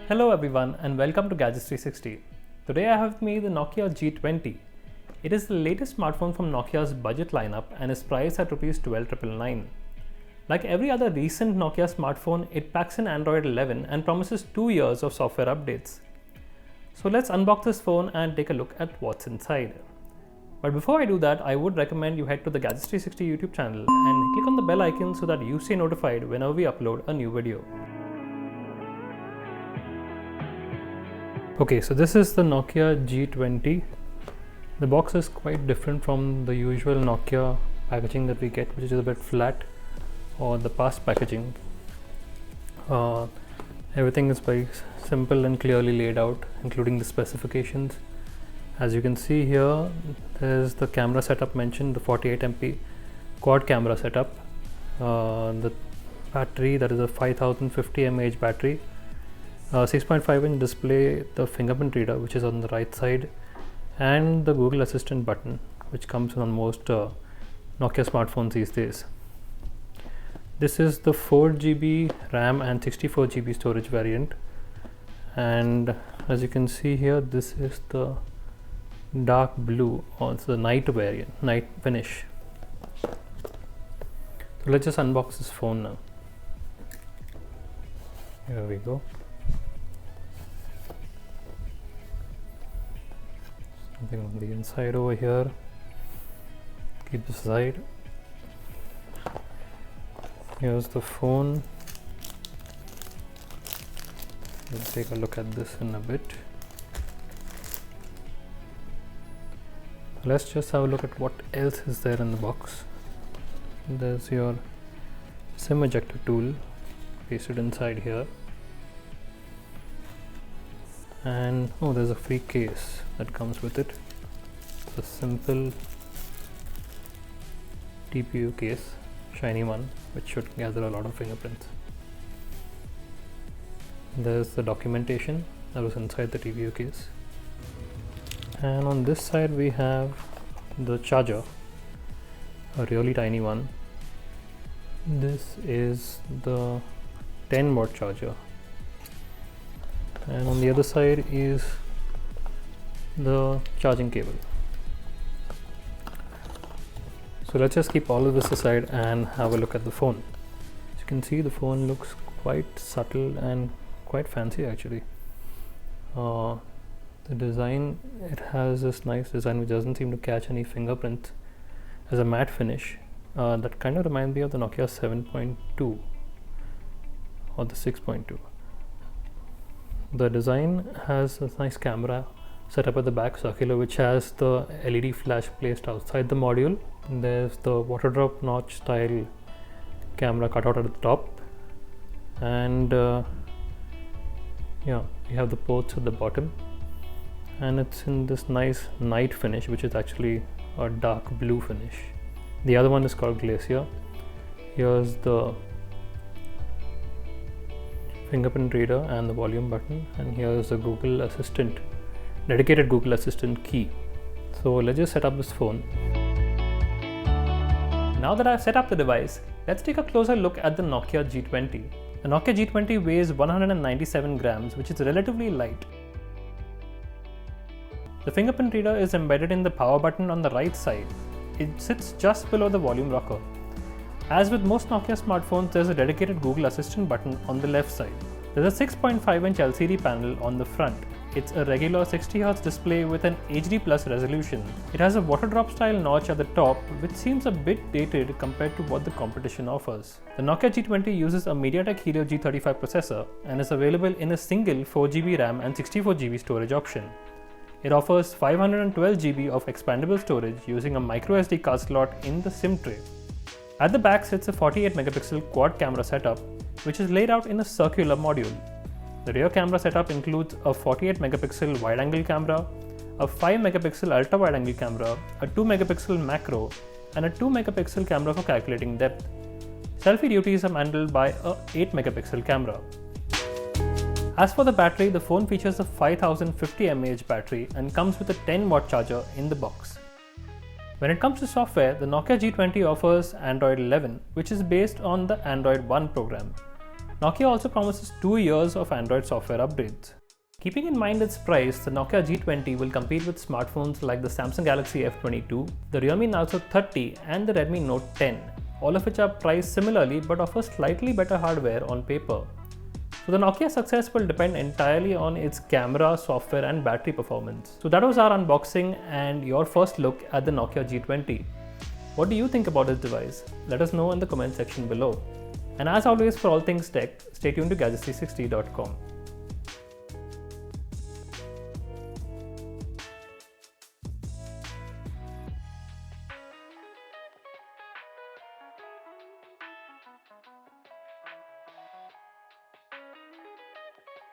Hello everyone and welcome to Gadgets 360. Today I have with me the Nokia G20. It is the latest smartphone from Nokia's budget lineup and is priced at Rs 12,999. Like every other recent Nokia smartphone, it packs in Android 11 and promises 2 years of software updates. So let's unbox this phone and take a look at what's inside. But before I do that, I would recommend you head to the Gadgets 360 YouTube channel and click on the bell icon so that you stay notified whenever we upload a new video. Okay, so this is the Nokia G20. The box is quite different from the usual Nokia packaging that we get, which is a bit flat, or the past packaging. Everything is very simple and clearly laid out, including the specifications. As you can see here, there's the camera setup mentioned, the 48MP quad camera setup, the battery, that is a 5050 mAh battery, 6.5-inch display, the fingerprint reader which is on the right side, and the Google Assistant button which comes on most Nokia smartphones these days. This is the 4GB RAM and 64GB storage variant, and as you can see here, this is the dark blue, also the night variant, night finish. So let's just unbox this phone now. Here we go. Something on the inside over here. Keep this aside. Here's the phone. We'll take a look at this in a bit. Let's just have a look at what else is there in the box. There's your SIM ejector tool pasted inside here. And there's a free case that comes with it. It's a simple TPU case, shiny one, which should gather a lot of fingerprints. There's the documentation that was inside the TPU case. And on this side we have the charger, a really tiny one. This is the 10-watt charger. And on the other side is the charging cable. So let's just keep all of this aside and have a look at the phone. As you can see, the phone looks quite subtle and quite fancy actually. The design, it has this nice design which doesn't seem to catch any fingerprints as a matte finish. That kind of reminds me of the Nokia 7.2 or the 6.2. The design has a nice camera set up at the back, circular, which has the LED flash placed outside the module. There's the water drop notch style camera cut out at the top, and we have the ports at the bottom, and it's in this nice night finish, which is actually a dark blue finish. The other one is called Glacier. Here's the fingerprint reader and the volume button, and here's the Google Assistant, dedicated Google Assistant key. So let's just set up this phone. Now that I've set up the device, let's take a closer look at the Nokia G20. The Nokia G20 weighs 197 grams, which is relatively light. The fingerprint reader is embedded in the power button on the right side. It sits just below the volume rocker. As with most Nokia smartphones, there's a dedicated Google Assistant button on the left side. There's a 6.5-inch LCD panel on the front. It's a regular 60Hz display with an HD+ resolution. It has a water drop style notch at the top, which seems a bit dated compared to what the competition offers. The Nokia G20 uses a MediaTek Helio G35 processor and is available in a single 4GB RAM and 64GB storage option. It offers 512GB of expandable storage using a microSD card slot in the SIM tray. At the back sits a 48MP quad camera setup, which is laid out in a circular module. The rear camera setup includes a 48MP wide-angle camera, a 5MP ultra-wide-angle camera, a 2MP macro, and a 2MP camera for calculating depth. Selfie duties are handled by a 8MP camera. As for the battery, the phone features a 5050 mAh battery and comes with a 10-watt charger in the box. When it comes to software, the Nokia G20 offers Android 11, which is based on the Android One program. Nokia also promises 2 years of Android software upgrades. Keeping in mind its price, the Nokia G20 will compete with smartphones like the Samsung Galaxy F22, the Realme Narzo 30 and the Redmi Note 10, all of which are priced similarly but offer slightly better hardware on paper. So the Nokia success will depend entirely on its camera, software and battery performance. So that was our unboxing and your first look at the Nokia G20. What do you think about this device? Let us know in the comment section below. And as always, for all things tech, stay tuned to Gadgets360.com.